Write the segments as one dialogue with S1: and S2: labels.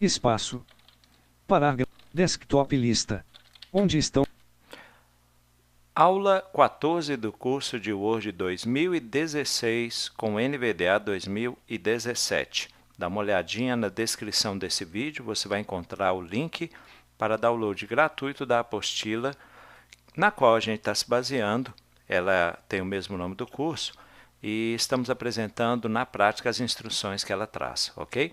S1: espaço, parágrafo, desktop lista. Onde estão?
S2: Aula 14 do curso de Word 2016 com NVDA 2017. Dá uma olhadinha na descrição desse vídeo, você vai encontrar o link para download gratuito da apostila na qual a gente está se baseando. Ela tem o mesmo nome do curso e estamos apresentando na prática as instruções que ela traz, ok?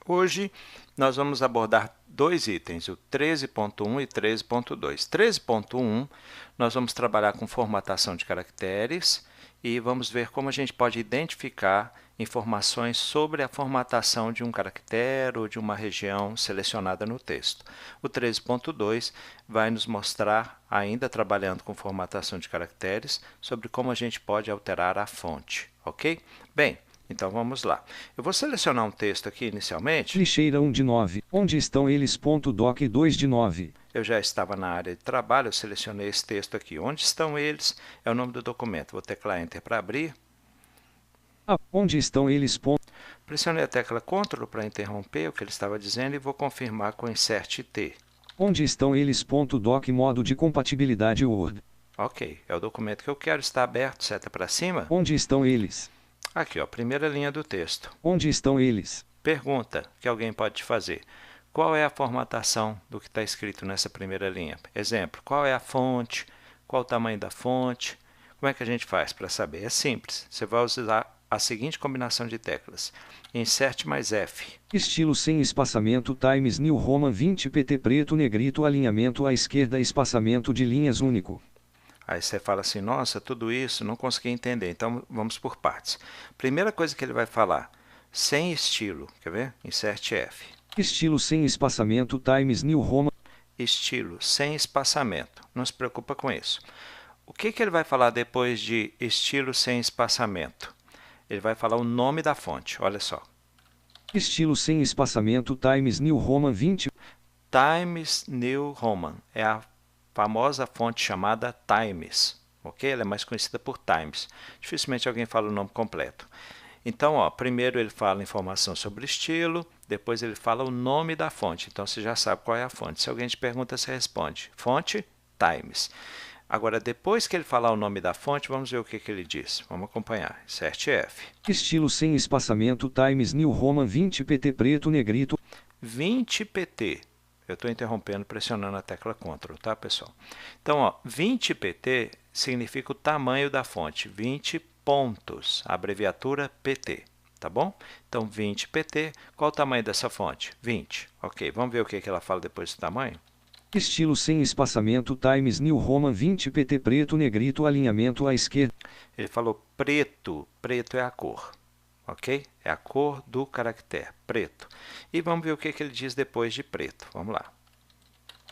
S2: Hoje nós vamos abordar dois itens, o 13.1 e 13.2. 13.1 nós vamos trabalhar com formatação de caracteres e vamos ver como a gente pode identificar informações sobre a formatação de um caractere ou de uma região selecionada no texto. O 13.2 vai nos mostrar, ainda trabalhando com formatação de caracteres, sobre como a gente pode alterar a fonte, ok? Bem, então vamos lá. Eu vou selecionar um texto aqui inicialmente.
S1: Lixeira 1 de 9. Onde estão eles? Doc 2 de 9.
S2: Eu já estava na área de trabalho, eu selecionei esse texto aqui. Onde estão eles? É o nome do documento. Vou teclar Enter para abrir.
S1: Onde estão eles?
S2: Pressionei a tecla Ctrl para interromper o que ele estava dizendo e vou confirmar com Insert T.
S1: Onde estão eles? Doc modo de compatibilidade Word.
S2: Ok, é o documento que eu quero. Está aberto, seta para cima.
S1: Onde estão eles?
S2: Aqui, ó, primeira linha do texto.
S1: Onde estão eles?
S2: Pergunta que alguém pode te fazer. Qual é a formatação do que está escrito nessa primeira linha? Exemplo, qual é a fonte? Qual o tamanho da fonte? Como é que a gente faz para saber? É simples. Você vai usar a seguinte combinação de teclas. Insert mais F.
S1: Estilo sem espaçamento Times New Roman 20 PT preto negrito alinhamento à esquerda espaçamento de linhas único.
S2: Aí você fala assim, nossa, tudo isso, não consegui entender. Então, vamos por partes. Primeira coisa que ele vai falar, sem estilo. Quer ver? Insert F.
S1: Estilo sem espaçamento Times New Roman.
S2: Estilo sem espaçamento. Não se preocupa com isso. O que ele vai falar depois de estilo sem espaçamento? Ele vai falar o nome da fonte, olha só.
S1: Estilo sem espaçamento Times New Roman 20.
S2: Times New Roman é a famosa fonte chamada Times, ok? Ela é mais conhecida por Times. Dificilmente alguém fala o nome completo. Então, ó, primeiro ele fala informação sobre estilo, depois ele fala o nome da fonte. Então, você já sabe qual é a fonte. Se alguém te pergunta, você responde. Fonte, Times. Agora, depois que ele falar o nome da fonte, vamos ver o que ele diz. Vamos acompanhar. Insert F.
S1: Estilo sem espaçamento Times New Roman 20 PT preto negrito.
S2: 20 PT. Eu estou interrompendo, pressionando a tecla Ctrl, tá, pessoal? Então, ó, 20 PT significa o tamanho da fonte. 20 pontos, abreviatura PT, tá bom? Então, 20 PT, qual o tamanho dessa fonte? 20. Ok, vamos ver o que ela fala depois do tamanho?
S1: Estilo sem espaçamento Times New Roman 20 PT preto negrito alinhamento à esquerda.
S2: Ele falou preto, preto é a cor, ok? É a cor do caractere, preto. E vamos ver o que ele diz depois de preto, vamos lá.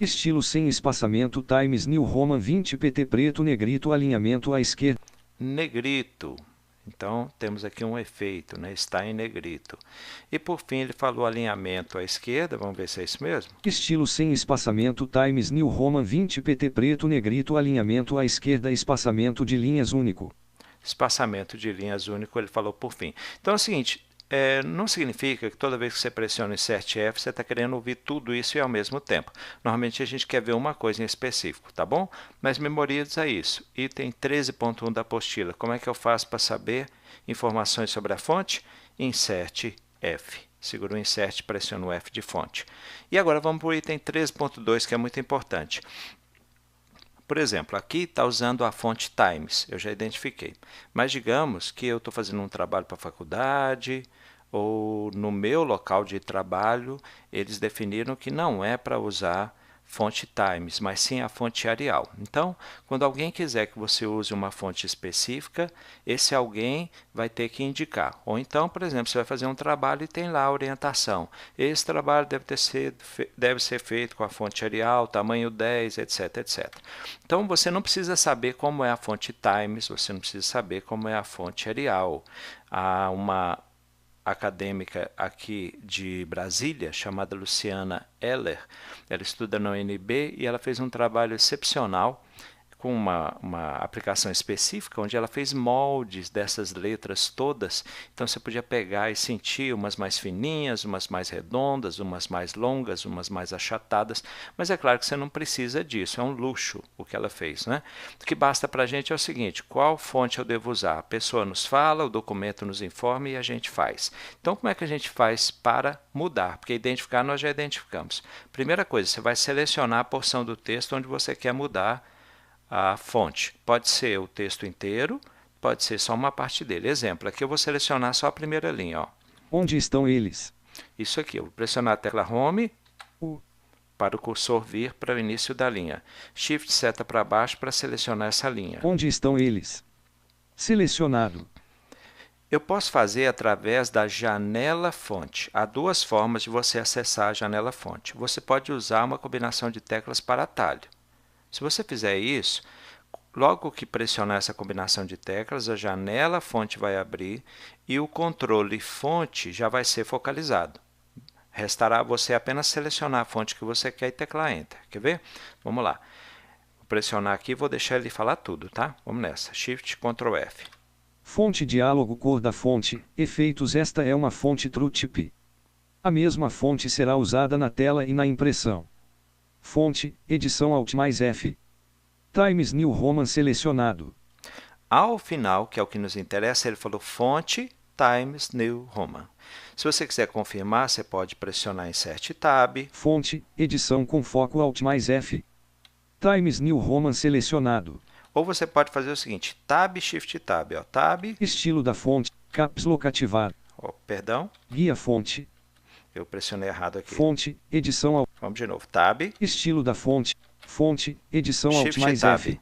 S1: Estilo sem espaçamento Times New Roman 20 PT preto negrito alinhamento à esquerda.
S2: Negrito. Então, temos aqui um efeito, né? Está em negrito. E, por fim, ele falou alinhamento à esquerda. Vamos ver se é isso mesmo?
S1: Estilo sem espaçamento Times New Roman 20 PT preto negrito alinhamento à esquerda espaçamento de linhas único.
S2: Espaçamento de linhas único, ele falou por fim. Então, é o seguinte, não significa que toda vez que você pressiona Insert F, você está querendo ouvir tudo isso e ao mesmo tempo. Normalmente, a gente quer ver uma coisa em específico, tá bom? Mas memoriza isso. Item 13.1 da apostila. Como é que eu faço para saber informações sobre a fonte? Insert F. Segura o Insert, pressiona o F de fonte. E agora vamos para o item 13.2, que é muito importante. Por exemplo, aqui está usando a fonte Times, eu já identifiquei. Mas digamos que eu estou fazendo um trabalho para a faculdade, ou no meu local de trabalho, eles definiram que não é para usar fonte Times, mas sim a fonte Arial. Então, quando alguém quiser que você use uma fonte específica, esse alguém vai ter que indicar. Ou então, por exemplo, você vai fazer um trabalho e tem lá a orientação. Esse trabalho deve ser feito com a fonte Arial, tamanho 10, etc, etc. Então, você não precisa saber como é a fonte Times, você não precisa saber como é a fonte Arial. Há uma acadêmica aqui de Brasília, chamada Luciana Heller. Ela estuda na UNB e ela fez um trabalho excepcional com uma aplicação específica, onde ela fez moldes dessas letras todas. Então, você podia pegar e sentir umas mais fininhas, umas mais redondas, umas mais longas, umas mais achatadas. Mas é claro que você não precisa disso, é um luxo o que ela fez, né? O que basta para a gente é o seguinte: qual fonte eu devo usar? A pessoa nos fala, o documento nos informa e a gente faz. Então, como é que a gente faz para mudar? Porque identificar nós já identificamos. Primeira coisa, você vai selecionar a porção do texto onde você quer mudar a fonte. Pode ser o texto inteiro, pode ser só uma parte dele. Exemplo, aqui eu vou selecionar só a primeira linha. Ó.
S1: Onde estão eles?
S2: Isso aqui, eu vou pressionar a tecla Home para o cursor vir para o início da linha. Shift seta para baixo para selecionar essa linha.
S1: Onde estão eles? Selecionado.
S2: Eu posso fazer através da janela fonte. Há duas formas de você acessar a janela fonte. Você pode usar uma combinação de teclas para atalho. Se você fizer isso, logo que pressionar essa combinação de teclas, a janela fonte vai abrir e o controle fonte já vai ser focalizado. Restará você apenas selecionar a fonte que você quer e teclar Enter. Quer ver? Vamos lá. Vou pressionar aqui e vou deixar ele falar tudo, tá? Vamos nessa. Shift, Ctrl F.
S1: Fonte diálogo cor da fonte, efeitos. Esta é uma fonte TrueType. A mesma fonte será usada na tela e na impressão. Fonte, edição Alt mais F. Times New Roman selecionado.
S2: Ao final, que é o que nos interessa, ele falou fonte Times New Roman. Se você quiser confirmar, você pode pressionar Insert Tab.
S1: Fonte, edição com foco Alt mais F. Times New Roman selecionado.
S2: Ou você pode fazer o seguinte, Tab, Shift Tab. Ó, Tab.
S1: Estilo da fonte, Caps Lock ativado.
S2: Ó, perdão.
S1: Guia fonte.
S2: Eu pressionei errado aqui.
S1: Fonte, edição Alt.
S2: Vamos de novo. Tab.
S1: Estilo da fonte. Fonte, edição Alt
S2: Shift
S1: mais
S2: Tab.
S1: F.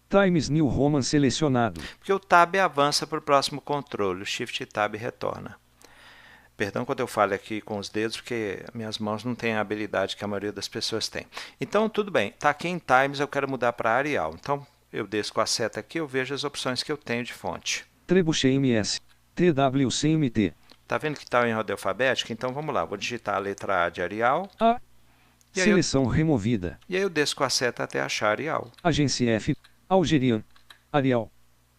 S1: Times New Roman selecionado.
S2: Porque o Tab avança para o próximo controle, o Shift Tab retorna. Perdão quando eu falo aqui com os dedos, porque minhas mãos não têm a habilidade que a maioria das pessoas tem. Então, tudo bem. Está aqui em Times, eu quero mudar para Arial. Então, eu desço com a seta aqui, eu vejo as opções que eu tenho de fonte.
S1: Trebuchet MS. TWCMT.
S2: Está vendo que está em ordem alfabética? Então, vamos lá. Vou digitar a letra A de Arial.
S1: A.
S2: E aí
S1: Seleção removida.
S2: E aí eu desço com a seta até achar Arial.
S1: Agência F. Algerian. Arial.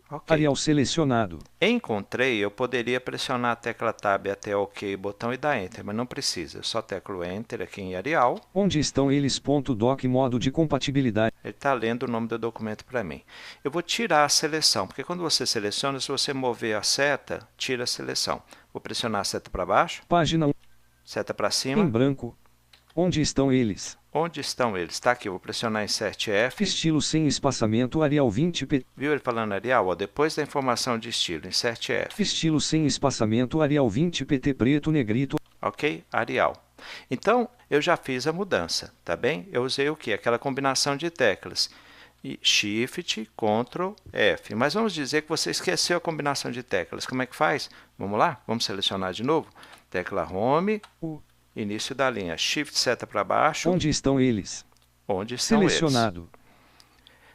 S2: Ok.
S1: Arial selecionado.
S2: Encontrei, eu poderia pressionar a tecla Tab até OK botão e dar Enter, mas não precisa. Eu só teclo Enter aqui em Arial.
S1: Onde estão eles? Doc modo de compatibilidade.
S2: Ele está lendo o nome do documento para mim. Eu vou tirar a seleção, porque quando você seleciona, se você mover a seta, tira a seleção. Vou pressionar a seta para baixo.
S1: Página 1.
S2: Seta para
S1: Em
S2: cima.
S1: branco. Onde estão eles?
S2: Onde estão eles? Está aqui, eu vou pressionar Insert F.
S1: Estilo sem espaçamento Arial 20p.
S2: Viu ele falando Arial? Ó, depois da informação de estilo, Insert F.
S1: Estilo sem espaçamento Arial 20pt preto negrito.
S2: Ok? Arial. Então, eu já fiz a mudança, tá bem? Eu usei o quê? Aquela combinação de teclas. E Shift, Ctrl, F. Mas vamos dizer que você esqueceu a combinação de teclas. Como é que faz? Vamos lá? Vamos selecionar de novo? Tecla Home, início da linha. Shift, seta para baixo.
S1: Onde estão eles?
S2: Onde estão
S1: Selecionado.
S2: eles?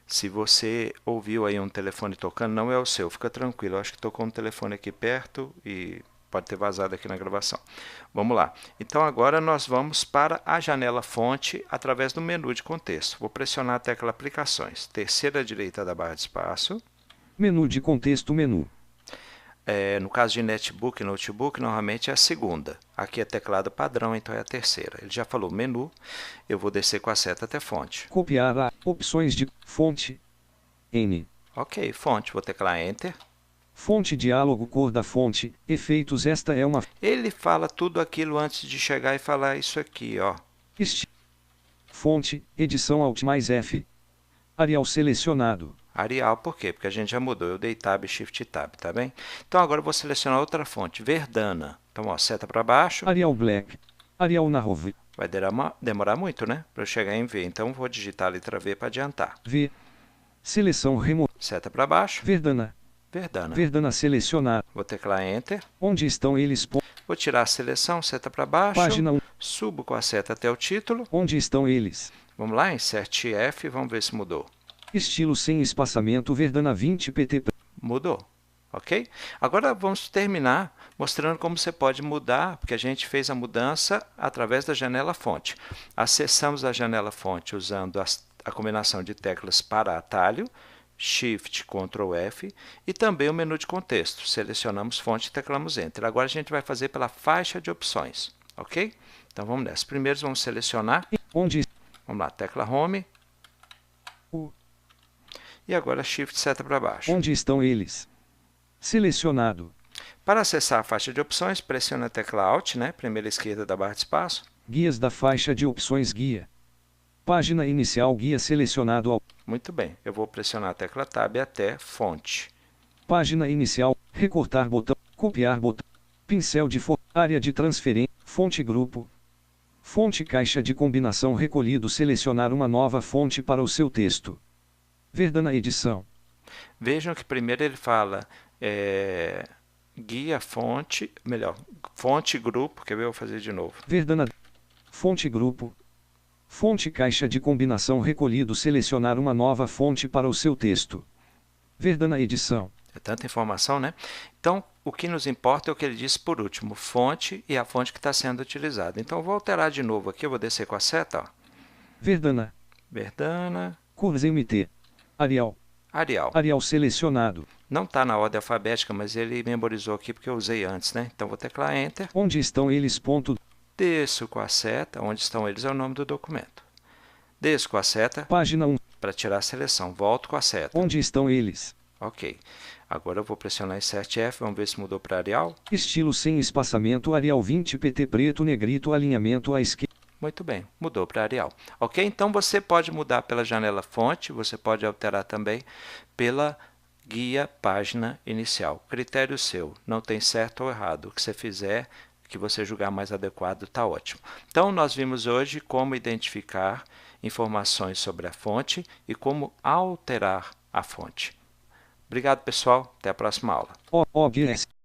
S2: Se você ouviu aí um telefone tocando, não é o seu. Fica tranquilo. Eu acho que tocou um telefone aqui perto e pode ter vazado aqui na gravação. Vamos lá. Então, agora nós vamos para a janela fonte através do menu de contexto. Vou pressionar a tecla Aplicações. Terceira direita da barra de espaço.
S1: Menu de contexto, menu.
S2: No caso de netbook e notebook, normalmente é a segunda. Aqui é teclado padrão, então é a terceira. Ele já falou menu. Eu vou descer com a seta até fonte.
S1: Copiar a opções de fonte. N.
S2: Ok, fonte. Vou teclar Enter.
S1: Fonte diálogo cor da fonte. Efeitos. Esta é uma.
S2: Ele fala tudo aquilo antes de chegar e falar isso aqui, ó.
S1: Fonte, edição Alt mais F. Arial selecionado.
S2: Arial, por quê? Porque a gente já mudou. Eu dei Tab, Shift Tab, tá bem? Então, agora eu vou selecionar outra fonte, Verdana. Então, ó, seta para baixo.
S1: Arial Black. Arial Narrov.
S2: Vai demorar muito, né? Para eu chegar em V. Então, vou digitar a letra V para adiantar.
S1: V. Seleção removida.
S2: Seta para baixo.
S1: Verdana.
S2: Verdana.
S1: Verdana selecionado.
S2: Vou teclar Enter.
S1: Onde estão eles?
S2: Vou tirar a seleção, seta para baixo.
S1: Página 1.
S2: Subo com a seta até o título.
S1: Onde estão eles?
S2: Vamos lá, Insert F, vamos ver se mudou.
S1: Estilo sem espaçamento Verdana 20pt.
S2: Mudou, ok? Agora vamos terminar mostrando como você pode mudar, porque a gente fez a mudança através da janela fonte. Acessamos a janela fonte usando a combinação de teclas para atalho, Shift, Ctrl F, e também o menu de contexto. Selecionamos fonte e teclamos Enter. Agora a gente vai fazer pela faixa de opções, ok? Então vamos nessa. Primeiro vamos selecionar. Vamos lá, tecla Home. E agora Shift seta para baixo.
S1: Onde estão eles? Selecionado.
S2: Para acessar a faixa de opções, pressione a tecla Alt, primeira esquerda da barra de espaço.
S1: Guias da faixa de opções guia. Página inicial guia selecionado ao...
S2: Muito bem, eu vou pressionar a tecla Tab até fonte.
S1: Página inicial, recortar botão, copiar botão, pincel de área de transferência, fonte grupo. Fonte caixa de combinação recolhido selecionar uma nova fonte para o seu texto. Verdana edição.
S2: Vejam que primeiro ele fala guia fonte, fonte grupo, quer ver? Eu vou fazer de novo.
S1: Verdana, fonte grupo. Fonte caixa de combinação recolhido selecionar uma nova fonte para o seu texto. Verdana edição.
S2: É tanta informação, né? Então, o que nos importa é o que ele diz por último, fonte e a fonte que está sendo utilizada. Então, eu vou alterar de novo aqui, eu vou descer com a seta. Ó.
S1: Verdana. Curves MT. Arial. Arial selecionado.
S2: Não está na ordem alfabética, mas ele memorizou aqui porque eu usei antes, né? Então, vou teclar Enter.
S1: Onde estão eles?
S2: Desço com a seta, onde estão eles é o nome do documento. Desço com a seta.
S1: Página 1.
S2: Para tirar a seleção, volto com a seta.
S1: Onde estão eles?
S2: Ok. Agora eu vou pressionar Insert F, vamos ver se mudou para Arial.
S1: Estilo sem espaçamento, Arial 20 PT preto, negrito, alinhamento à esquerda.
S2: Muito bem, mudou para Arial. Ok? Então você pode mudar pela janela fonte, você pode alterar também pela guia página inicial. Critério seu, não tem certo ou errado. O que você fizer, que você julgar mais adequado, está ótimo. Então nós vimos hoje como identificar informações sobre a fonte e como alterar a fonte. Obrigado, pessoal. Até a próxima aula.
S1: OBS.